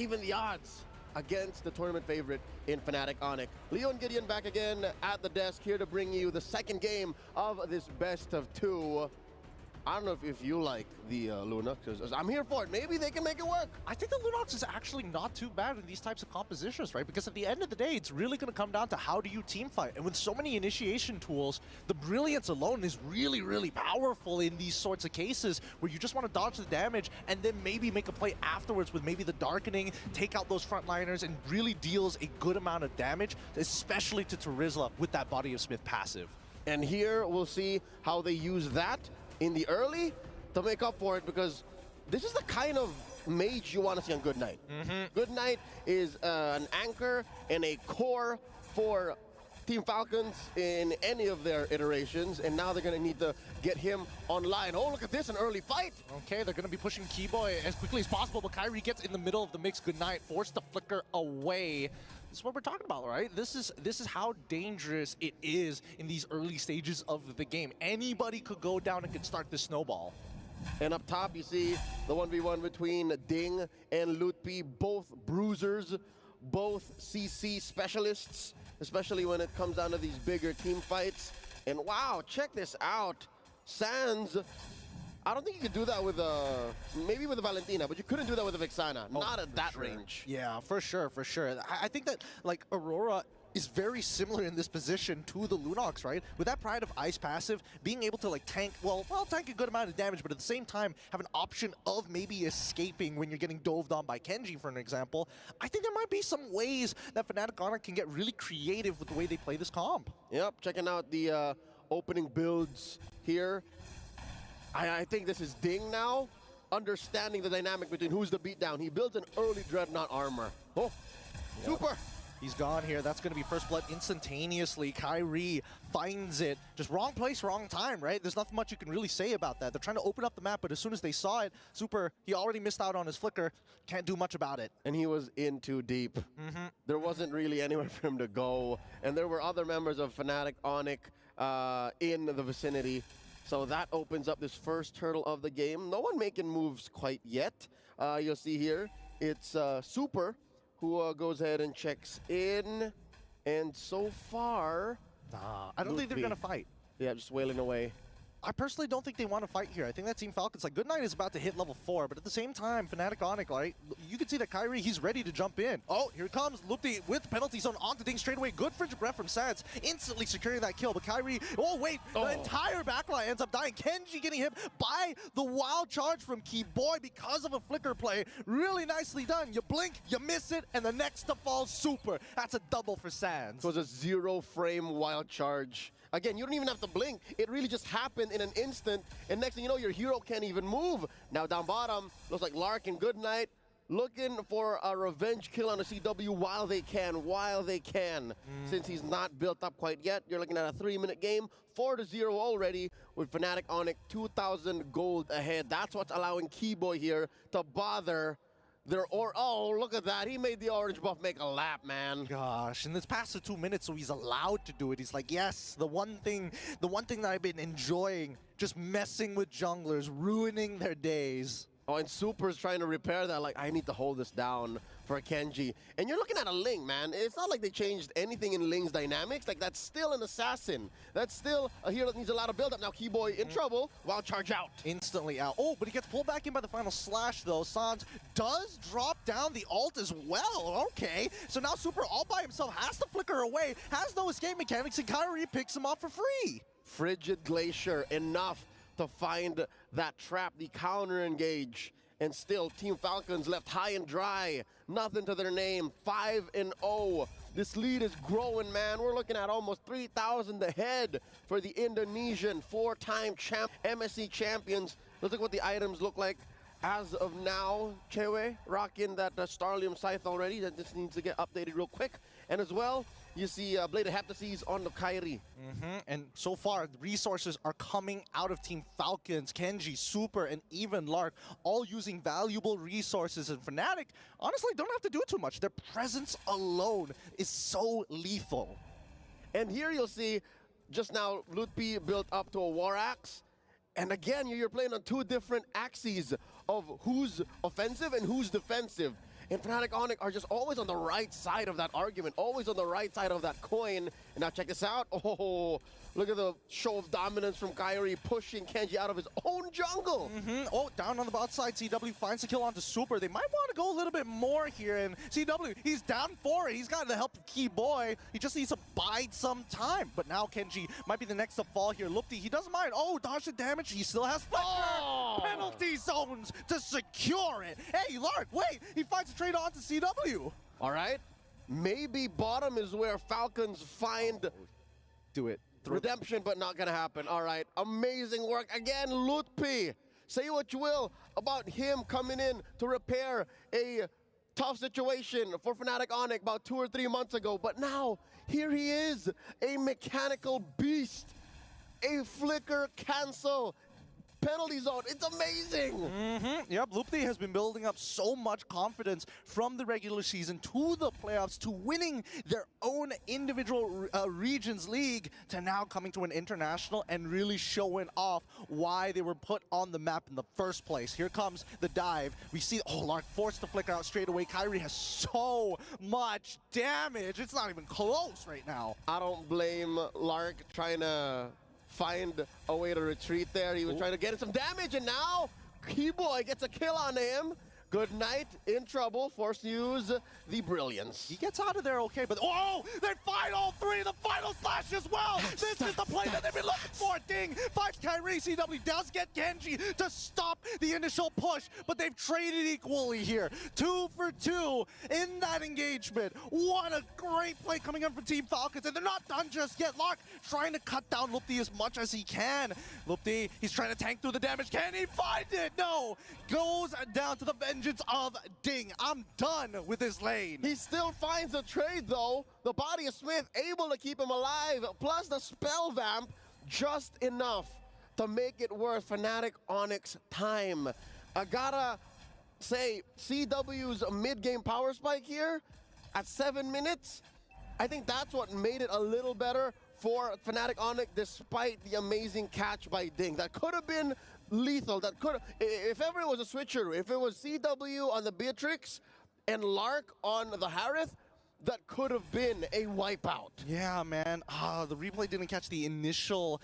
even the odds against the tournament favorite in FNATIC ONIC. Leo and Gideon back again at the desk here to bring you the second game of this best of two. I don't know if you like the Luna, because I'm here for it. Maybe they can make it work. I think the Lunox is actually not too bad in these types of compositions, right? Because at the end of the day, it's really going to come down to how do you team fight. And with so many initiation tools, the Brilliance alone is really, really powerful in these sorts of cases where you just want to dodge the damage and then maybe make a play afterwards with maybe the Darkening, take out those frontliners, and really deals a good amount of damage, especially to Terizla with that Body of Smith passive. And here we'll see how they use that in the early to make up for it, because this is the kind of mage you want to see on Good Knight. Good Knight is an anchor and a core for Team Falcons in any of their iterations, and now they're going to need to get him online. Oh, look at this, an early fight. Okay, they're going to be pushing Keyboy as quickly as possible, but Kyrie gets in the middle of the mix. Good Knight forced to flicker away. This is what we're talking about, right? This is how dangerous it is in these early stages of the game. Anybody could go down and could start this snowball. And up top, you see the 1v1 between Ding and Lutpi, both bruisers, both CC specialists, especially when it comes down to these bigger team fights. And wow, check this out. Sands, I don't think you could do that with maybe with a Valentina, but you couldn't do that with a Vexana. Not at that range. Yeah, for sure, for sure. I think that, like, Aurora is very similar in this position to the Lunox, right? With that Pride of Ice passive, being able to, like, tank, well, tank a good amount of damage, but at the same time have an option of maybe escaping when you're getting doved on by Kenji, for an example. I think there might be some ways that FNATIC ONIC can get really creative with the way they play this comp. Yep, checking out the opening builds here. I think this is Ding now, understanding the dynamic between who's the beatdown. He builds an early Dreadnought armor. Oh, yep. Super. He's gone here. That's going to be first blood instantaneously. Kyrie finds it. Just wrong place, wrong time, right? There's nothing much you can really say about that. They're trying to open up the map, but as soon as they saw it, Super, he already missed out on his flicker. Can't do much about it. And he was in too deep. There wasn't really anywhere for him to go. And there were other members of FNATIC ONIC in the vicinity. So that opens up this first hurdle of the game. No one making moves quite yet. You'll see here, it's Super who goes ahead and checks in. And so far, I don't think they're going to fight. Yeah, just wailing away. I personally don't think they want to fight here. I think that Team Falcons, like, Good Knight is about to hit level 4, but at the same time, FNATIC ONIC, right? You can see that Kyrie, he's ready to jump in. Oh, here it comes. Lupti with penalty zone onto Ding straight away. Good frigid breath from Sands, instantly securing that kill. But Kyrie, oh wait, the entire backline ends up dying. Kenji getting hit by the wild charge from Keyboy because of a flicker play. Really nicely done. You blink, you miss it, and the next to fall Super. That's a double for Sands. So it was a 0-frame wild charge. Again, you don't even have to blink. It really just happened in an instant, and next thing you know, your hero can't even move. Now down bottom, looks like Lark and Good Knight looking for a revenge kill on a CW while they can, since he's not built up quite yet. You're looking at a 3-minute game, 4-0 already, with FNATIC ONIC 2,000 gold ahead. That's what's allowing Keyboy here to bother oh, look at that. He made the orange buff make a lap, man. Gosh, and it's past the 2 minutes, so he's allowed to do it. He's like, yes, the one thing that I've been enjoying, just messing with junglers, ruining their days. Oh, and Super's trying to repair that, like, I need to hold this down for Kenji. And you're looking at a Ling, man. It's not like they changed anything in Ling's dynamics. Like, that's still an assassin. That's still a hero that needs a lot of build-up. Now, Keyboy in trouble. Wild charge out. Instantly out. Oh, but he gets pulled back in by the final slash, though. Sans does drop down the ult as well. Okay. So now Super all by himself has to flicker away, has no escape mechanics, and Kyrie picks him off for free. Frigid Glacier, enough to find that trap, the counter engage, and still Team Falcons left high and dry. Nothing to their name, 5-0. This lead is growing, man. We're looking at almost 3,000 ahead for the Indonesian 4-time MSC champions. Let's look what the items look like as of now. Chewe rocking that Starlium Scythe already. That just needs to get updated real quick. And as well, you see Bladed Heptases on the Kyrie. And so far, the resources are coming out of Team Falcons, Kenji, Super, and even Lark, all using valuable resources. And FNATIC, honestly, don't have to do too much. Their presence alone is so lethal. And here you'll see, just now, Lutpi built up to a War Axe. And again, you're playing on two different axes of who's offensive and who's defensive. And FNATIC ONIC are just always on the right side of that argument, always on the right side of that coin. And now check this out. Oh, look at the show of dominance from Kyrie, pushing Kenji out of his own jungle. Oh, down on the bot side, CW finds the kill onto Super. They might want to go a little bit more here. And CW, he's down 4. He's got the help of Key Boy. He just needs to bide some time. But now Kenji might be the next to fall here. Lupti, he doesn't mind. Oh, dodge the damage. He still has Flicker. Penalty zones to secure it. Hey, Lark, wait. He finds a trade on to CW. All right. Maybe bottom is where Falcons find Do it. redemption, but not gonna happen. All right, amazing work again, Lutpi. Say what you will about him coming in to repair a tough situation for FNATIC ONIC about 2 or 3 months ago, but now here he is, a mechanical beast, a flicker cancel penalty zone. It's amazing. Yep, Lupti has been building up so much confidence from the regular season to the playoffs to winning their own individual regions league to now coming to an international and really showing off why they were put on the map in the first place. Here comes the dive. We see, oh, Lark forced the flicker out straight away. Kyrie has so much damage. It's not even close right now. I don't blame Lark trying to find a way to retreat there. He was trying to get some damage, and now Keyboy gets a kill on him. Good night, in trouble, forced to use the brilliance. He gets out of there okay, but oh, they fight all 3, the final slash as well. This is the play that they've been looking for. Ding finds Kyrie. CW does get Genji to stop the initial push, but they've traded equally here. 2 for 2 in that engagement. What a great play coming in from Team Falcons, and they're not done just yet. Lark trying to cut down Lupti as much as he can. Lupti, he's trying to tank through the damage. Can he find it? No. Goes down to the vengeance of Ding. I'm done with this lane. He still finds a trade, though. The body of Smith able to keep him alive, plus the spell vamp, just enough to make it worth FNATIC ONIC's time. I gotta say, CW's mid-game power spike here at 7 minutes, I think that's what made it a little better for FNATIC ONIC, despite the amazing catch by Ding. That could have been lethal. That could have, if ever it was a switcheroo, if it was CW on the Beatrix and Lark on the Harith, that could have been a wipeout. Yeah, man. The replay didn't catch the initial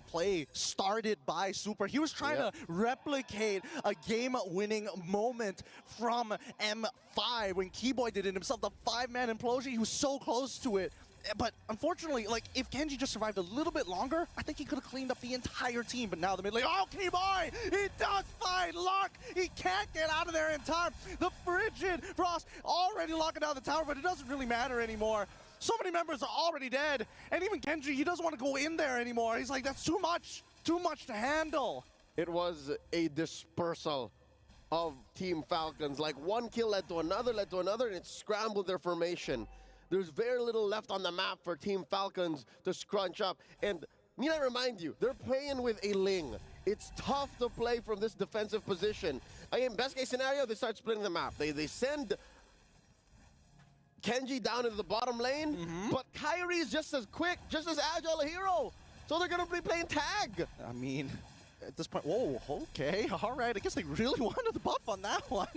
play started by Super. He was trying to replicate a game-winning moment from M5 when Keyboy did it himself. The 5-man implosion, he was so close to it. But unfortunately, like, if Kenji just survived a little bit longer, I think he could have cleaned up the entire team. But now the mid lane, oh, Keyboy! He does find Lark! He can't get out of there in time. The Frigid Frost already locking down the tower, but it doesn't really matter anymore. So many members are already dead. And even Kenji, he doesn't want to go in there anymore. He's like, that's too much to handle. It was a dispersal of Team Falcons. Like, one kill led to another, and it scrambled their formation. There's very little left on the map for Team Falcons to scrunch up. And need I remind you, they're playing with a Ling. It's tough to play from this defensive position. Again, best case scenario, they start splitting the map. They send Kenji down into the bottom lane, but Kyrie is just as quick, just as agile a hero. So they're gonna be playing tag. I mean, at this point, whoa, okay, all right. I guess they really wanted the buff on that one.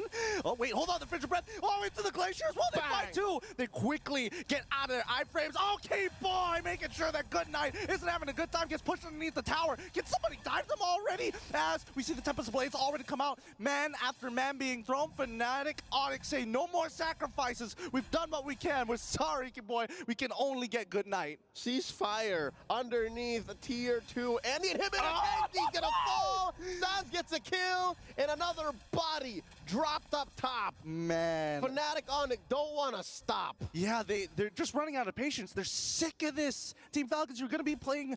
Oh, wait, hold on, the Frigid Breath. Oh, into the Glaciers. Well, they fight too. They quickly get out of their iframes. Okay, boy, making sure that Good Night isn't having a good time. Gets pushed underneath the tower. Can somebody dive them already? As we see the Tempest Blades already come out. Man after man being thrown. FNATIC ONIC say no more sacrifices. We've done what we can. We're sorry, boy. We can only get Good Night. Ceasefire underneath tier 2, and the inhibitor Kenji's gonna fall. Sans gets a kill, and another body dropped up top. Man. FNATIC ONIC don't want to stop. Yeah, they're just running out of patience. They're sick of this. Team Falcons, you're going to be playing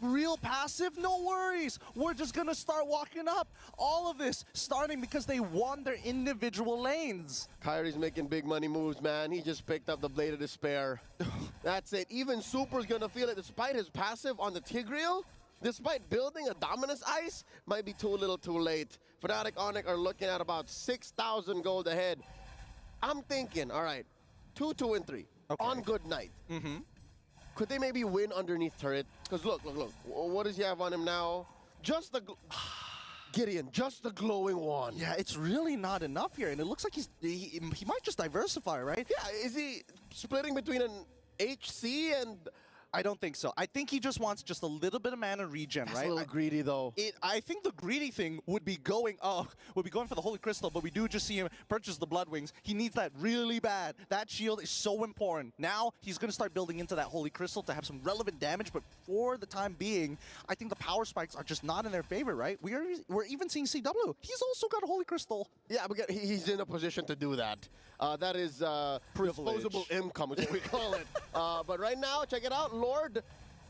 real passive? No worries. We're just going to start walking up. All of this starting because they won their individual lanes. Kyrie's making big money moves, man. He just picked up the Blade of Despair. That's it. Even Super's going to feel it despite his passive on the Tigreal. Despite building a Dominus Ice, might be too little too late. FNATIC ONIC are looking at about 6,000 gold ahead. I'm thinking, all right, 2, 2, and 3 on Good Night. Could they maybe win underneath turret? Because look. What does he have on him now? Just the... Gideon, just the glowing one. Yeah, it's really not enough here, and it looks like he might just diversify, right? Yeah, is he splitting between an HC and... I don't think so. I think he just wants just a little bit of mana regen, That's right? a little greedy, though. I think the greedy thing would be going for the Holy Crystal, but we do just see him purchase the Blood Wings. He needs that really bad. That shield is so important. Now he's going to start building into that Holy Crystal to have some relevant damage, but for the time being, I think the power spikes are just not in their favor, right? We're even seeing CW. He's also got a Holy Crystal. Yeah, but he's in a position to do that. That is disposable income, is what we call it. But right now, check it out. Lord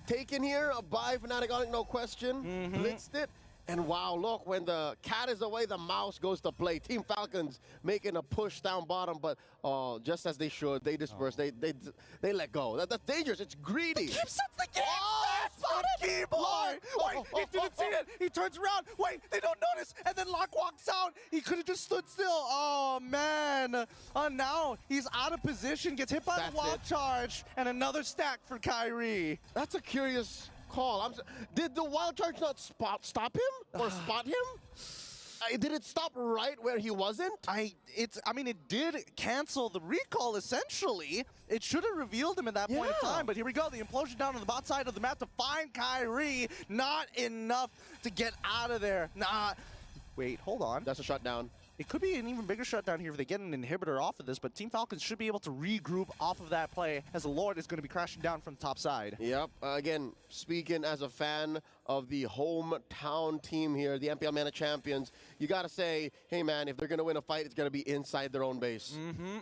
taken here by FNATIC ONIC, no question. Blitzed it. And wow, look, when the cat is away, the mouse goes to play. Team Falcons making a push down bottom, but just as they should, they disperse. They let go. That's dangerous. It's greedy. He sets the game. On the keyboard. Wait, he didn't see it. He turns around. Wait, they don't notice. And then Locke walks out. He could have just stood still. Oh, man. Now he's out of position, gets hit by the wild charge, and another stack for Kyrie. That's a curious call. Did the wild charge not stop him or spot him? Did it stop right where he wasn't? I mean, it did cancel the recall, essentially. It should have revealed him at that point in time, but here we go. The implosion down on the bot side of the map to find Kyrie. Not enough to get out of there. Nah. Wait, hold on. That's a shutdown. It could be an even bigger shutdown here if they get an inhibitor off of this, but Team Falcons should be able to regroup off of that play as the Lord is going to be crashing down from the top side. Yep. Again, speaking as a fan of the hometown team here, the MPL Mana Champions, you got to say, hey, man, if they're going to win a fight, it's going to be inside their own base.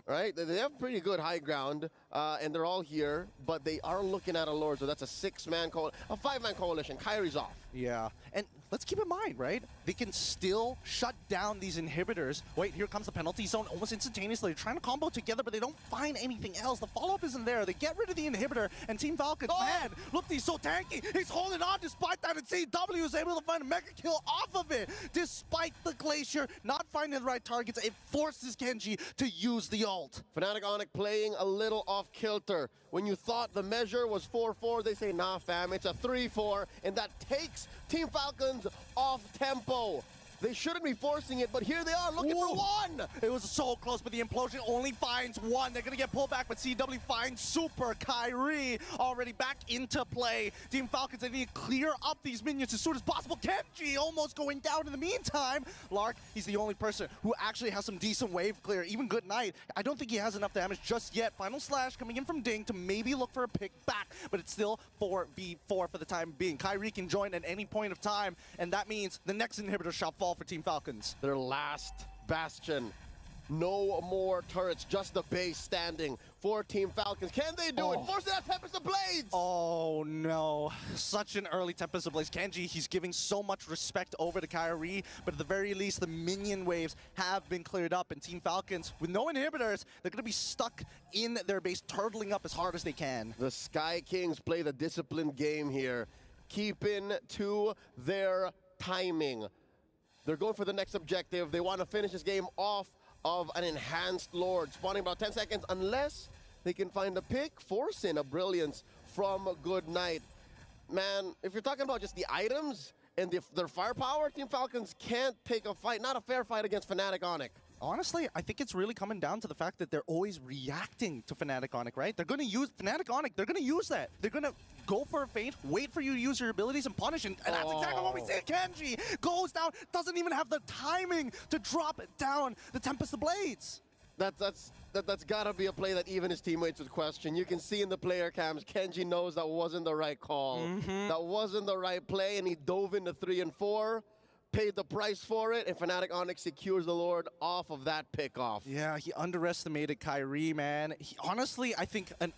Right? They have pretty good high ground, and they're all here, but they are looking at a Lord, so that's a 5-man coalition. Kyrie's off. Yeah, and let's keep in mind, right? They can still shut down these inhibitors. Wait, here comes the penalty zone almost instantaneously. They're trying to combo together, but they don't find anything else. The follow-up isn't there. They get rid of the inhibitor, and Team Falcons, man, look, he's so tanky. He's holding on despite that, and CW is able to find a mega kill off of it. Despite the Glacier not finding the right targets, it forces Kenji to use the ult. FNATIC ONIC playing a little off-kilter. When you thought the measure was 4-4, they say, nah, fam, it's a 3-4, and that takes Team Falcons off tempo. They shouldn't be forcing it, but here they are looking for one. It was so close, but the implosion only finds one. They're going to get pulled back, but CW finds Super Kyrie already back into play. Team Falcons, they need to clear up these minions as soon as possible. Kenji almost going down in the meantime. Lark, he's the only person who actually has some decent wave clear. Even Good Night, I don't think he has enough damage just yet. Final Slash coming in from Ding to maybe look for a pick back, but it's still 4v4 for the time being. Kyrie can join at any point of time, and that means the next inhibitor shall fall for Team Falcons. Their last bastion. No more turrets, just the base standing for Team Falcons. Can they do it? Force that Tempest of Blades! Oh no, such an early Tempest of Blades. Kenji, he's giving so much respect over to Kyrie, but at the very least, the minion waves have been cleared up, and Team Falcons, with no inhibitors, they're gonna be stuck in their base, turtling up as hard as they can. The Sky Kings play the disciplined game here, keeping to their timing. They're going for the next objective. They want to finish this game off of an enhanced Lord, spawning about 10 seconds, unless they can find a pick, force in a brilliance from Good Night. Man, if you're talking about just the items and their firepower, Team Falcons can't take a fight, not a fair fight against FNATIC ONIC. Honestly, I think it's really coming down to the fact that they're always reacting to FNATIC ONIC, right? They're going to use FNATIC ONIC. They're going to use that. They're going to go for a feint, wait for you to use your abilities and punish. And that's exactly what we see. Kenji goes down, doesn't even have the timing to drop down the Tempest of Blades. That's got to be a play that even his teammates would question. You can see in the player cams, Kenji knows that wasn't the right call. That wasn't the right play, and he dove into 3 and 4. Paid the price for it, and FNATIC ONIC secures the Lord off of that pickoff. Yeah, he underestimated Kyrie, man. Honestly, I think a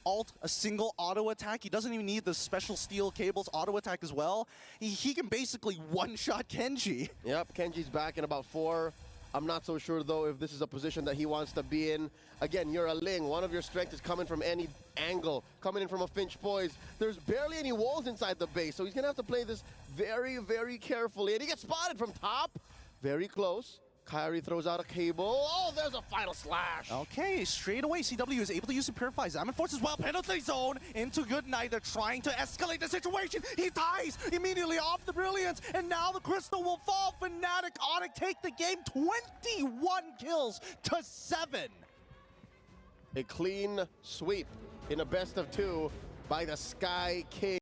single auto attack, he doesn't even need the special steel cables auto attack as well. He can basically one-shot Kenji. Yep, Kenji's back in about 4. I'm not so sure, though, if this is a position that he wants to be in. Again, you're a Ling. One of your strengths is coming from any angle, coming in from a Finch Poise. There's barely any walls inside the base, so he's going to have to play this very, very carefully. And he gets spotted from top. Very close. Kyrie throws out a cable. Oh, there's a final slash. Okay, straight away, CW is able to use the Purify. Zaman forces well, penalty zone into Goodnight. They're trying to escalate the situation. He dies immediately off the Brilliance, and now the Crystal will fall. FNATIC ONIC take the game 21 kills to 7. A clean sweep in a best of 2 by the Sky King.